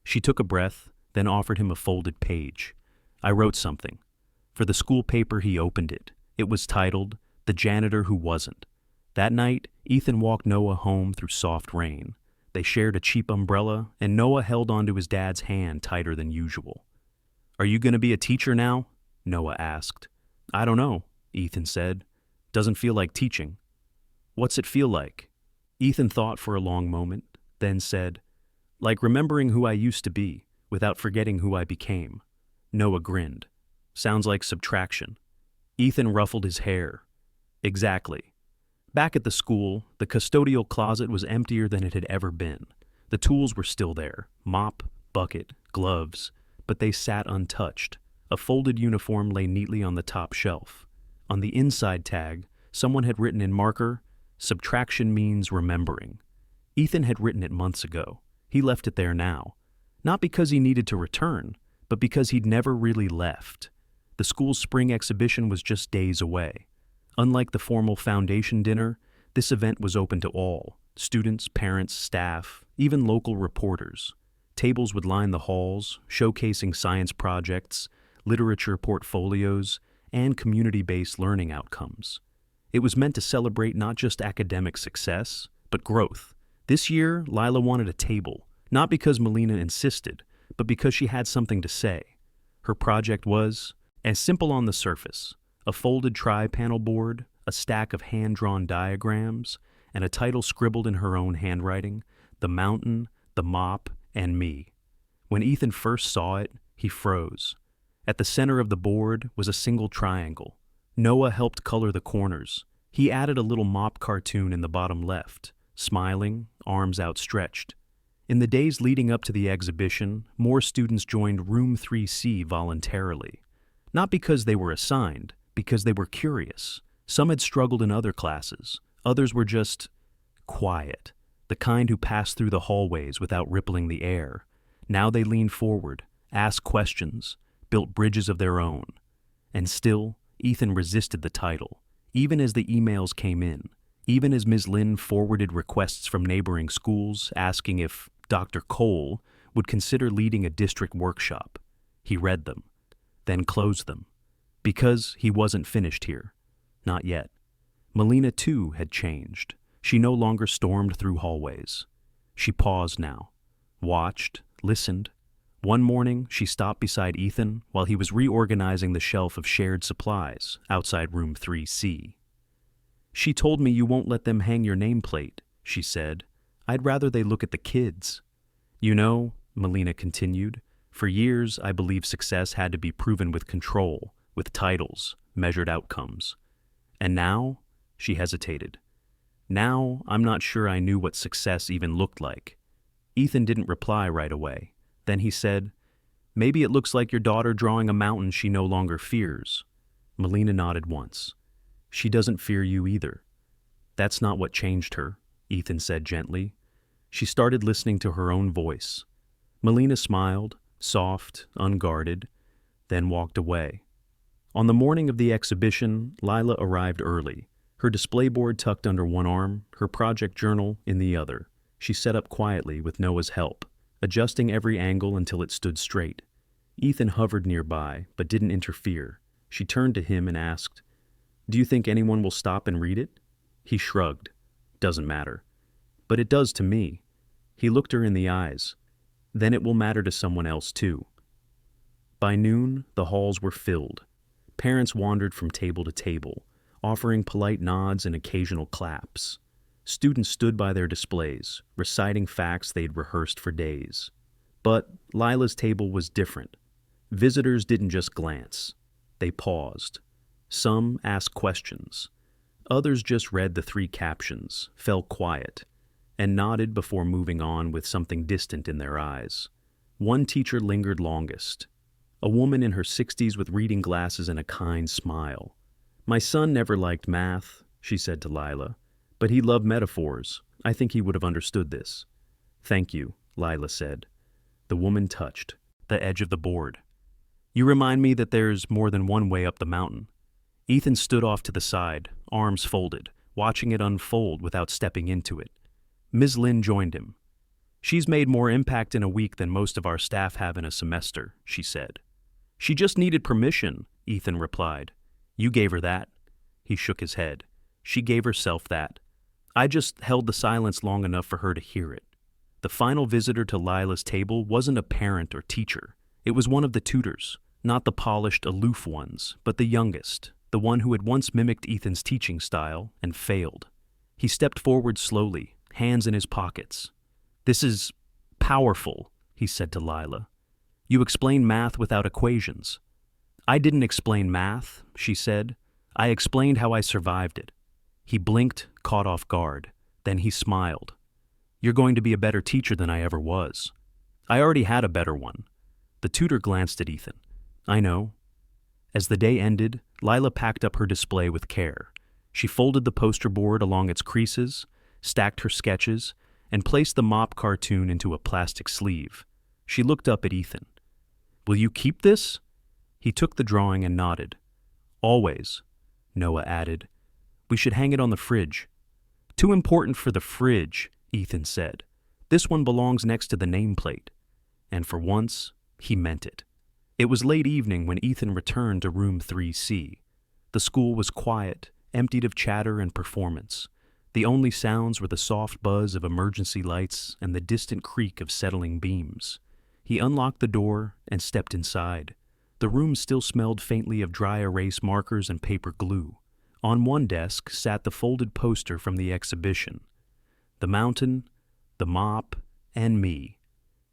She took a breath, then offered him a folded page. "I wrote something." For the school paper, he opened it. It was titled, "The Janitor Who Wasn't." That night, Ethan walked Noah home through soft rain. They shared a cheap umbrella, and Noah held onto his dad's hand tighter than usual. "Are you going to be a teacher now?" Noah asked. "I don't know," Ethan said. "Doesn't feel like teaching." "What's it feel like?" Ethan thought for a long moment, then said, "Like remembering who I used to be, without forgetting who I became." Noah grinned. "Sounds like subtraction." Ethan ruffled his hair. "Exactly." Back at the school, the custodial closet was emptier than it had ever been. The tools were still there, mop, bucket, gloves, but they sat untouched. A folded uniform lay neatly on the top shelf. On the inside tag, someone had written in marker, "Subtraction means remembering." Ethan had written it months ago. He left it there now. Not because he needed to return, but because he'd never really left. The school's spring exhibition was just days away. Unlike the formal foundation dinner, this event was open to all: students, parents, staff, even local reporters. Tables would line the halls, showcasing science projects, literature portfolios, and community-based learning outcomes. It was meant to celebrate not just academic success, but growth. This year, Lila wanted a table, not because Melina insisted, but because she had something to say. Her project was, as simple on the surface: a folded tri-panel board, a stack of hand-drawn diagrams, and a title scribbled in her own handwriting: The Mountain, the Mop, and Me. When Ethan first saw it, he froze. At the center of the board was a single triangle. Noah helped color the corners. He added a little mop cartoon in the bottom left, smiling, arms outstretched. In the days leading up to the exhibition, more students joined Room 3C voluntarily. Not because they were assigned, because they were curious. Some had struggled in other classes. Others were just quiet, the kind who passed through the hallways without rippling the air. Now they leaned forward, asked questions, built bridges of their own. And still, Ethan resisted the title, even as the emails came in, even as Ms. Lynn forwarded requests from neighboring schools asking if Dr. Cole would consider leading a district workshop. He read them, then closed them, because he wasn't finished here. Not yet. Melina, too, had changed. She no longer stormed through hallways. She paused now, watched, listened. One morning, she stopped beside Ethan while he was reorganizing the shelf of shared supplies outside Room 3C. "She told me you won't let them hang your nameplate," she said. "I'd rather they look at the kids." "You know," Melina continued, "for years I believed success had to be proven with control, with titles, measured outcomes. And now," she hesitated, "now I'm not sure I knew what success even looked like." Ethan didn't reply right away. Then he said, "Maybe it looks like your daughter drawing a mountain she no longer fears." Melina nodded once. "She doesn't fear you either." "That's not what changed her," Ethan said gently. She started listening to her own voice. Melina smiled, soft, unguarded, then walked away. On the morning of the exhibition, Lila arrived early, her display board tucked under one arm, her project journal in the other. She set up quietly with Noah's help, adjusting every angle until it stood straight. Ethan hovered nearby, but didn't interfere. She turned to him and asked, "Do you think anyone will stop and read it?" He shrugged. "Doesn't matter." "But it does to me." He looked her in the eyes. "Then it will matter to someone else too." By noon, the halls were filled. Parents wandered from table to table, offering polite nods and occasional claps. Students stood by their displays, reciting facts they'd rehearsed for days. But Lila's table was different. Visitors didn't just glance. They paused. Some asked questions. Others just read the 3 captions, fell quiet, and nodded before moving on with something distant in their eyes. One teacher lingered longest, a woman in her 60s with reading glasses and a kind smile. "My son never liked math," she said to Lila, "but he loved metaphors. I think he would have understood this." "Thank you," Lila said. The woman touched the edge of the board. "You remind me that there's more than one way up the mountain." Ethan stood off to the side, arms folded, watching it unfold without stepping into it. Ms. Lynn joined him. "She's made more impact in a week than most of our staff have in a semester," she said. "She just needed permission," Ethan replied. "You gave her that." He shook his head. "She gave herself that. I just held the silence long enough for her to hear it." The final visitor to Lila's table wasn't a parent or teacher. It was one of the tutors, not the polished, aloof ones, but the youngest, the one who had once mimicked Ethan's teaching style and failed. He stepped forward slowly, hands in his pockets. "This is powerful," he said to Lila. "You explain math without equations." "I didn't explain math," she said. "I explained how I survived it." He blinked, caught off guard. Then he smiled. "You're going to be a better teacher than I ever was." "I already had a better one." The tutor glanced at Ethan. "I know." As the day ended, Lila packed up her display with care. She folded the poster board along its creases, stacked her sketches, and placed the mop cartoon into a plastic sleeve. She looked up at Ethan. "Will you keep this?" He took the drawing and nodded. "Always," Noah added, We should hang it on the fridge. Too important for the fridge, Ethan said. This one belongs next to the nameplate. And for once, he meant it. It was late evening when Ethan returned to room 3C. The school was quiet, emptied of chatter and performance. The only sounds were the soft buzz of emergency lights and the distant creak of settling beams. He unlocked the door and stepped inside. The room still smelled faintly of dry erase markers and paper glue. On one desk sat the folded poster from the exhibition. The mountain, the mop, and me.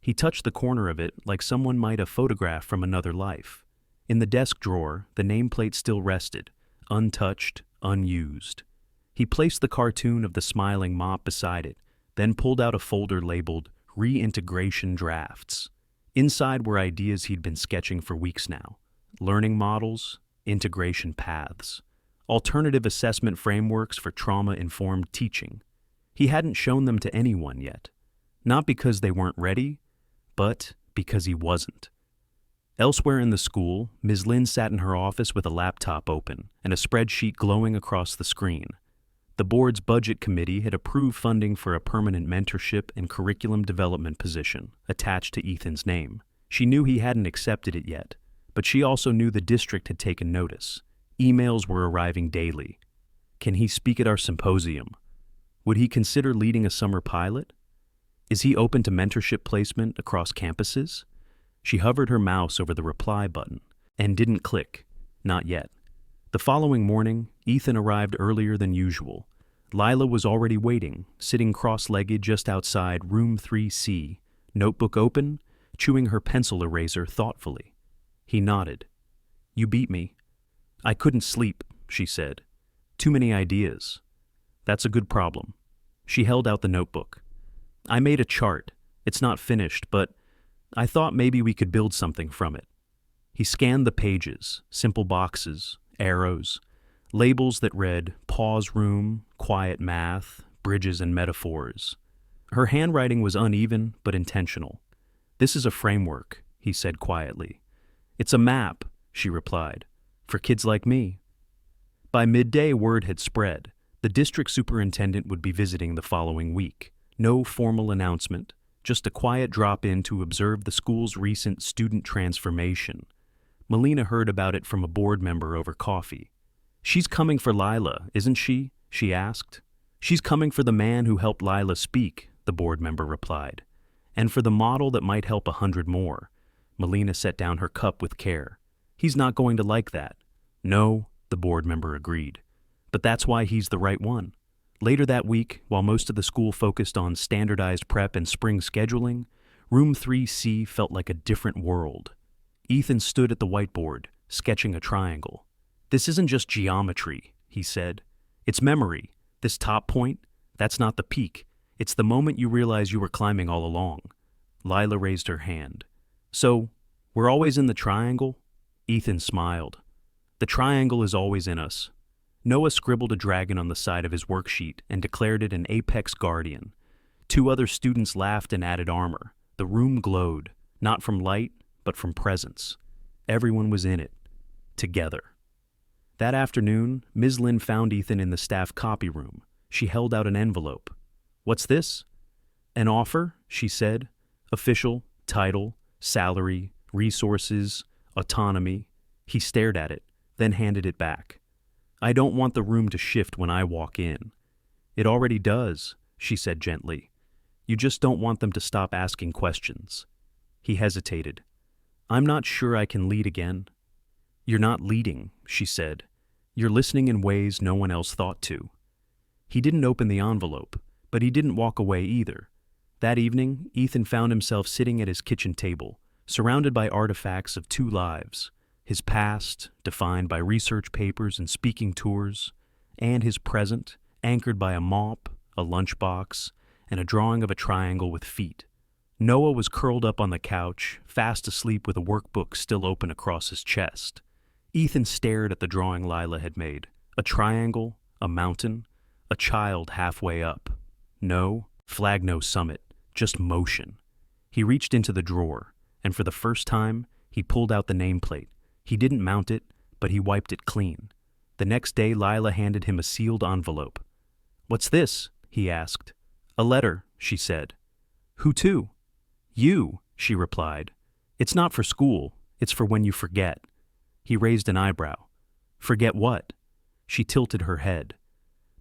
He touched the corner of it like someone might have photographed from another life. In the desk drawer, the nameplate still rested, untouched, unused. He placed the cartoon of the smiling mop beside it, then pulled out a folder labeled Reintegration Drafts. Inside were ideas he'd been sketching for weeks now. Learning models, integration paths, alternative assessment frameworks for trauma-informed teaching. He hadn't shown them to anyone yet. Not because they weren't ready, but because he wasn't. Elsewhere in the school, Ms. Lynn sat in her office with a laptop open and a spreadsheet glowing across the screen. The board's budget committee had approved funding for a permanent mentorship and curriculum development position attached to Ethan's name. She knew he hadn't accepted it yet, but she also knew the district had taken notice. Emails were arriving daily. Can he speak at our symposium? Would he consider leading a summer pilot? Is he open to mentorship placement across campuses? She hovered her mouse over the reply button and didn't click. Not yet. The following morning, Ethan arrived earlier than usual. Lila was already waiting, sitting cross-legged just outside room 3C, notebook open, chewing her pencil eraser thoughtfully. He nodded. You beat me. I couldn't sleep, she said. Too many ideas. That's a good problem. She held out the notebook. I made a chart. It's not finished, but I thought maybe we could build something from it. He scanned the pages, simple boxes, arrows, labels that read pause room, quiet math, bridges and metaphors. Her handwriting was uneven but intentional. This is a framework, he said quietly. It's a map, she replied, for kids like me. By midday, word had spread. The district superintendent would be visiting the following week. No formal announcement, just a quiet drop-in to observe the school's recent student transformation. Melina heard about it from a board member over coffee. She's coming for Lila, isn't she? She asked. She's coming for the man who helped Lila speak, the board member replied. And for the model that might help 100 more. Melina set down her cup with care. He's not going to like that. No, the board member agreed. But that's why he's the right one. Later that week, while most of the school focused on standardized prep and spring scheduling, room 3C felt like a different world. Ethan stood at the whiteboard, sketching a triangle. This isn't just geometry, he said. It's memory. This top point, that's not the peak. It's the moment you realize you were climbing all along. Lila raised her hand. So, we're always in the triangle? Ethan smiled. The triangle is always in us. Noah scribbled a dragon on the side of his worksheet and declared it an apex guardian. 2 other students laughed and added armor. The room glowed, not from light, but from presence. Everyone was in it, together. That afternoon, Ms. Lynn found Ethan in the staff copy room. She held out an envelope. What's this? An offer, she said. Official, title, salary, resources, autonomy. He stared at it, then handed it back. I don't want the room to shift when I walk in. It already does, she said gently. You just don't want them to stop asking questions. He hesitated. I'm not sure I can lead again. You're not leading, she said. You're listening in ways no one else thought to. He didn't open the envelope, but he didn't walk away either. That evening, Ethan found himself sitting at his kitchen table, surrounded by artifacts of 2 lives. His past, defined by research papers and speaking tours, and his present, anchored by a mop, a lunchbox, and a drawing of a triangle with feet. Noah was curled up on the couch, fast asleep with a workbook still open across his chest. Ethan stared at the drawing Lila had made. A triangle, a mountain, a child halfway up. No, flag no summit, just motion. He reached into the drawer, and for the first time, he pulled out the nameplate. He didn't mount it, but he wiped it clean. The next day, Lila handed him a sealed envelope. "What's this?" he asked. "A letter," she said. "Who to?" "You," she replied. "It's not for school. It's for when you forget." He raised an eyebrow. "Forget what?" She tilted her head.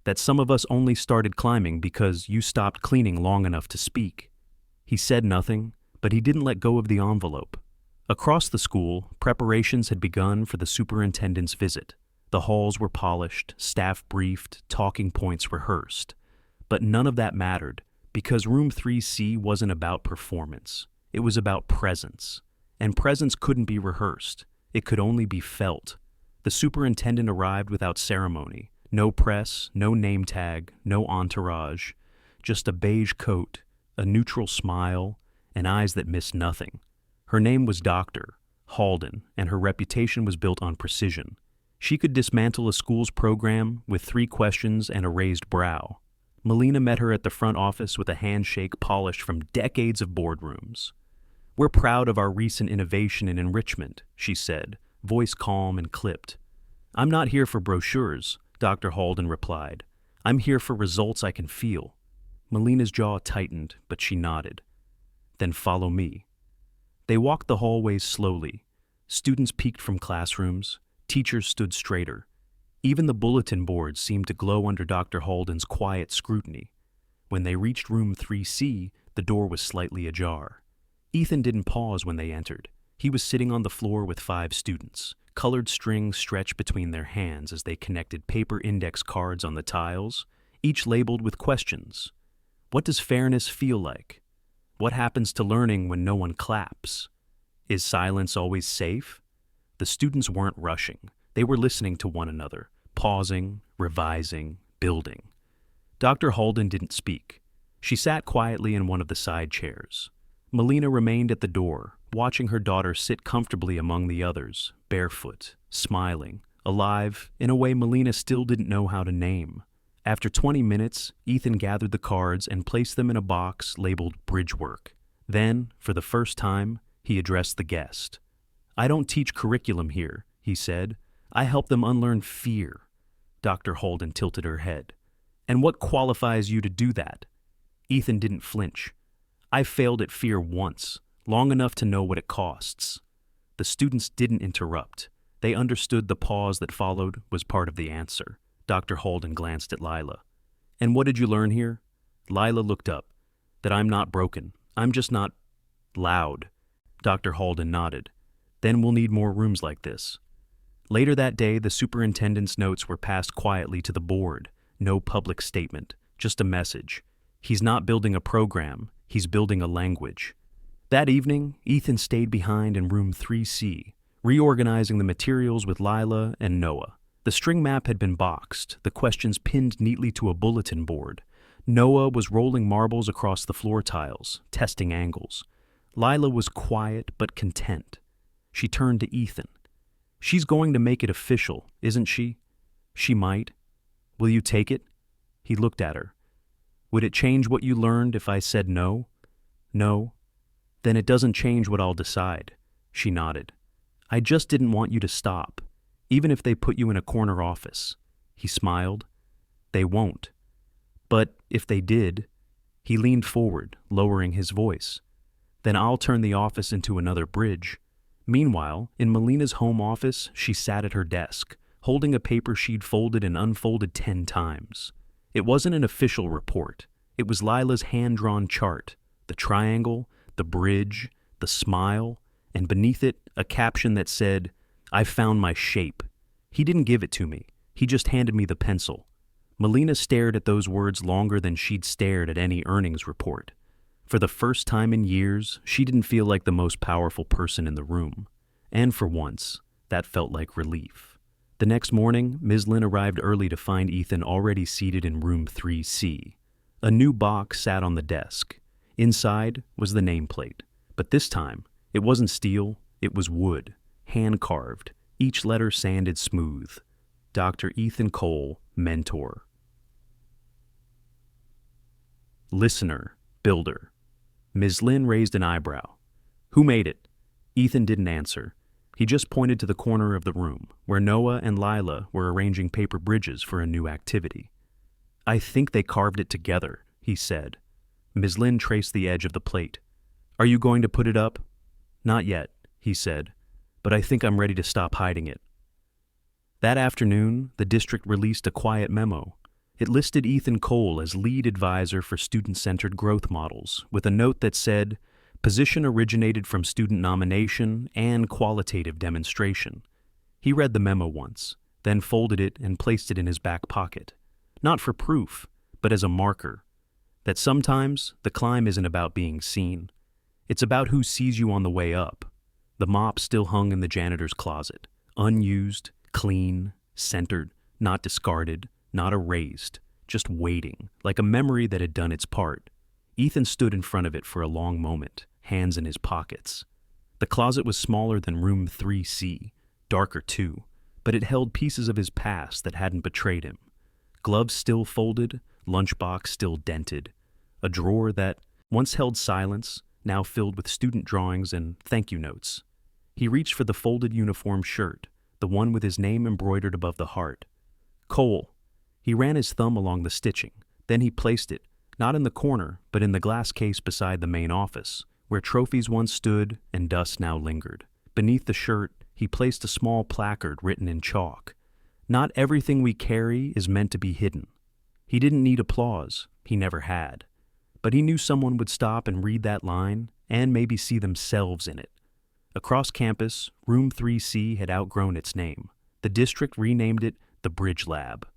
"That some of us only started climbing because you stopped cleaning long enough to speak." He said nothing, but he didn't let go of the envelope. Across the school, preparations had begun for the superintendent's visit. The halls were polished, staff briefed, talking points rehearsed. But none of that mattered, because Room 3C wasn't about performance. It was about presence. And presence couldn't be rehearsed. It could only be felt. The superintendent arrived without ceremony. No press, no name tag, no entourage. Just a beige coat, a neutral smile, and eyes that missed nothing. Her name was Dr. Halden, and her reputation was built on precision. She could dismantle a school's program with 3 questions and a raised brow. Melina met her at the front office with a handshake polished from decades of boardrooms. "We're proud of our recent innovation in enrichment," she said, voice calm and clipped. "I'm not here for brochures," Dr. Halden replied. "I'm here for results I can feel." Melina's jaw tightened, but she nodded. "Then follow me." They walked the hallways slowly. Students peeked from classrooms. Teachers stood straighter. Even the bulletin boards seemed to glow under Dr. Halden's quiet scrutiny. When they reached room 3C, the door was slightly ajar. Ethan didn't pause when they entered. He was sitting on the floor with 5 students. Colored strings stretched between their hands as they connected paper index cards on the tiles, each labeled with questions. What does fairness feel like? What happens to learning when no one claps? Is silence always safe? The students weren't rushing. They were listening to one another, pausing, revising, building. Dr. Halden didn't speak. She sat quietly in one of the side chairs. Melina remained at the door, watching her daughter sit comfortably among the others, barefoot, smiling, alive in a way Melina still didn't know how to name. After 20 minutes, Ethan gathered the cards and placed them in a box labeled bridge work. Then, for the first time, he addressed the guest. "I don't teach curriculum here," he said. "I help them unlearn fear." Dr. Halden tilted her head. "And what qualifies you to do that?" Ethan didn't flinch. "I failed at fear once, long enough to know what it costs." The students didn't interrupt. They understood the pause that followed was part of the answer. Dr. Halden glanced at Lila. "And what did you learn here?" Lila looked up. "That I'm not broken. I'm just not loud." Dr. Halden nodded. "Then we'll need more rooms like this." Later that day, the superintendent's notes were passed quietly to the board. No public statement, just a message. He's not building a program, he's building a language. That evening, Ethan stayed behind in room 3C, reorganizing the materials with Lila and Noah. The string map had been boxed, the questions pinned neatly to a bulletin board. Noah was rolling marbles across the floor tiles, testing angles. Lila was quiet but content. She turned to Ethan. "She's going to make it official, isn't she?" "She might." "Will you take it?" He looked at her. "Would it change what you learned if I said no?" "No." "Then it doesn't change what I'll decide." She nodded. "I just didn't want you to stop, even if they put you in a corner office." He smiled. "They won't." "But if they did," he leaned forward, lowering his voice, "then I'll turn the office into another bridge." Meanwhile, in Melina's home office, she sat at her desk, holding a paper she'd folded and unfolded 10 times. It wasn't an official report. It was Lila's hand-drawn chart, the triangle, the bridge, the smile, and beneath it, a caption that said, "I found my shape." He didn't give it to me. He just handed me the pencil. Melina stared at those words longer than she'd stared at any earnings report. For the first time in years, she didn't feel like the most powerful person in the room. And for once, that felt like relief. The next morning, Ms. Lynn arrived early to find Ethan already seated in room 3C. A new box sat on the desk. Inside was the nameplate. But this time, it wasn't steel, it was wood, hand-carved, each letter sanded smooth. Dr. Ethan Cole, Mentor. Listener, Builder. Ms. Lynn raised an eyebrow. "Who made it?" Ethan didn't answer. He just pointed to the corner of the room, where Noah and Lila were arranging paper bridges for a new activity. "I think they carved it together," he said. Ms. Lin traced the edge of the plate. "Are you going to put it up?" "Not yet," he said, "but I think I'm ready to stop hiding it." That afternoon, the district released a quiet memo. It listed Ethan Cole as lead advisor for student-centered growth models, with a note that said, "Position originated from student nomination and qualitative demonstration." He read the memo once, then folded it and placed it in his back pocket. Not for proof, but as a marker. That sometimes the climb isn't about being seen. It's about who sees you on the way up. The mop still hung in the janitor's closet, unused, clean, centered, not discarded, not erased, just waiting, like a memory that had done its part. Ethan stood in front of it for a long moment, hands in his pockets. The closet was smaller than room 3C, darker too, but it held pieces of his past that hadn't betrayed him. Gloves still folded, lunchbox still dented. A drawer that once held silence, now filled with student drawings and thank you notes. He reached for the folded uniform shirt, the one with his name embroidered above the heart. Cole. He ran his thumb along the stitching. Then he placed it, not in the corner, but in the glass case beside the main office, where trophies once stood and dust now lingered. Beneath the shirt, he placed a small placard written in chalk. "Not everything we carry is meant to be hidden." He didn't need applause. He never had. But he knew someone would stop and read that line and maybe see themselves in it. Across campus, Room 3C had outgrown its name. The district renamed it the Bridge Lab.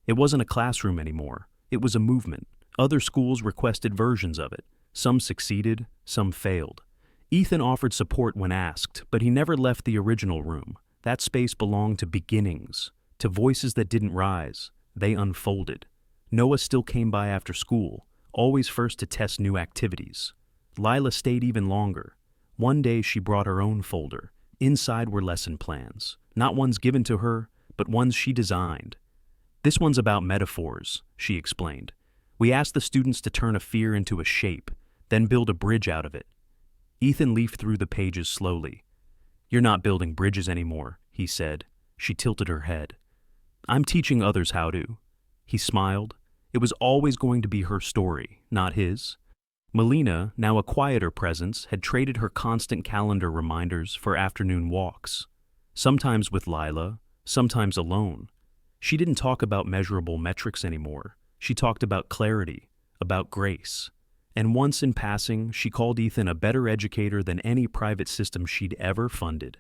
It wasn't a classroom anymore. It was a movement. Other schools requested versions of it. Some succeeded, some failed. Ethan offered support when asked, but he never left the original room. That space belonged to beginnings, to voices that didn't rise. They unfolded. Noah still came by after school, always first to test new activities. Lila stayed even longer. One day she brought her own folder. Inside were lesson plans, not ones given to her, but ones she designed. "This one's about metaphors," she explained. "We asked the students to turn a fear into a shape, then build a bridge out of it." Ethan leafed through the pages slowly. "You're not building bridges anymore," he said. She tilted her head. "I'm teaching others how to." He smiled. It was always going to be her story, not his. Melina, now a quieter presence, had traded her constant calendar reminders for afternoon walks. Sometimes with Lila, sometimes alone. She didn't talk about measurable metrics anymore. She talked about clarity, about grace. And once in passing, she called Ethan a better educator than any private system she'd ever funded.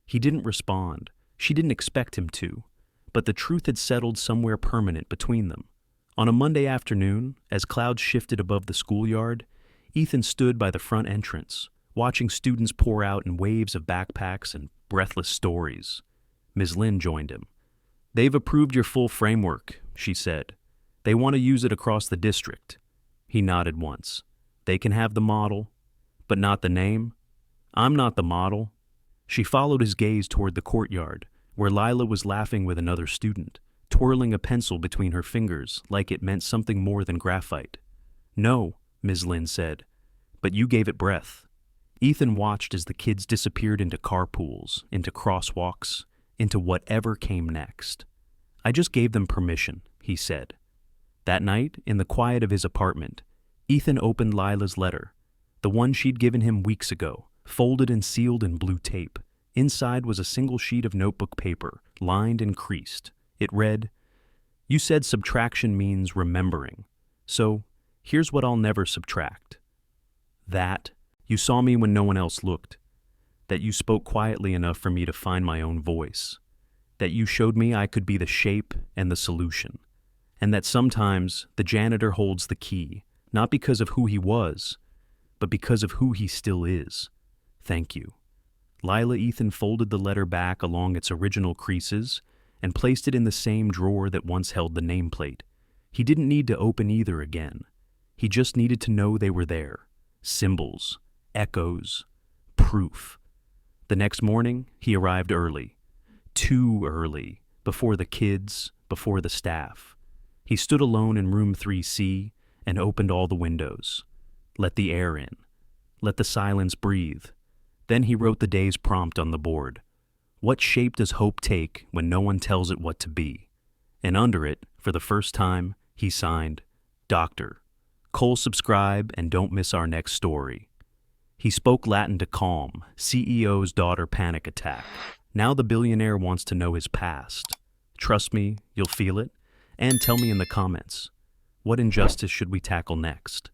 He didn't respond. She didn't expect him to. But the truth had settled somewhere permanent between them. On a Monday afternoon, as clouds shifted above the schoolyard, Ethan stood by the front entrance, watching students pour out in waves of backpacks and breathless stories. Ms. Lin joined him. "They've approved your full framework," she said. "They want to use it across the district." He nodded once. "They can have the model, but not the name." "I'm not the model." She followed his gaze toward the courtyard, where Lila was laughing with another student, twirling a pencil between her fingers like it meant something more than graphite. "No," Ms. Lin said, "but you gave it breath." Ethan watched as the kids disappeared into carpools, into crosswalks, into whatever came next. "I just gave them permission," he said. That night, in the quiet of his apartment, Ethan opened Lila's letter, the one she'd given him weeks ago, folded and sealed in blue tape. Inside was a single sheet of notebook paper, lined and creased. It read, "You said subtraction means remembering, so here's what I'll never subtract. That you saw me when no one else looked. That you spoke quietly enough for me to find my own voice. That you showed me I could be the shape and the solution. And that sometimes the janitor holds the key, not because of who he was, but because of who he still is. Thank you." Lila Ethan folded the letter back along its original creases and placed it in the same drawer that once held the nameplate. He didn't need to open either again. He just needed to know they were there. Symbols, echoes, proof. The next morning, he arrived early. Too early, before the kids, before the staff. He stood alone in room 3C and opened all the windows. Let the air in. Let the silence breathe. Then he wrote the day's prompt on the board. What shape does hope take when no one tells it what to be? And under it, for the first time, he signed, Doctor. Cole, subscribe and don't miss our next story. He spoke Latin to calm CEO's daughter panic attack. Now the billionaire wants to know his past. Trust me, you'll feel it. And tell me in the comments, what injustice should we tackle next?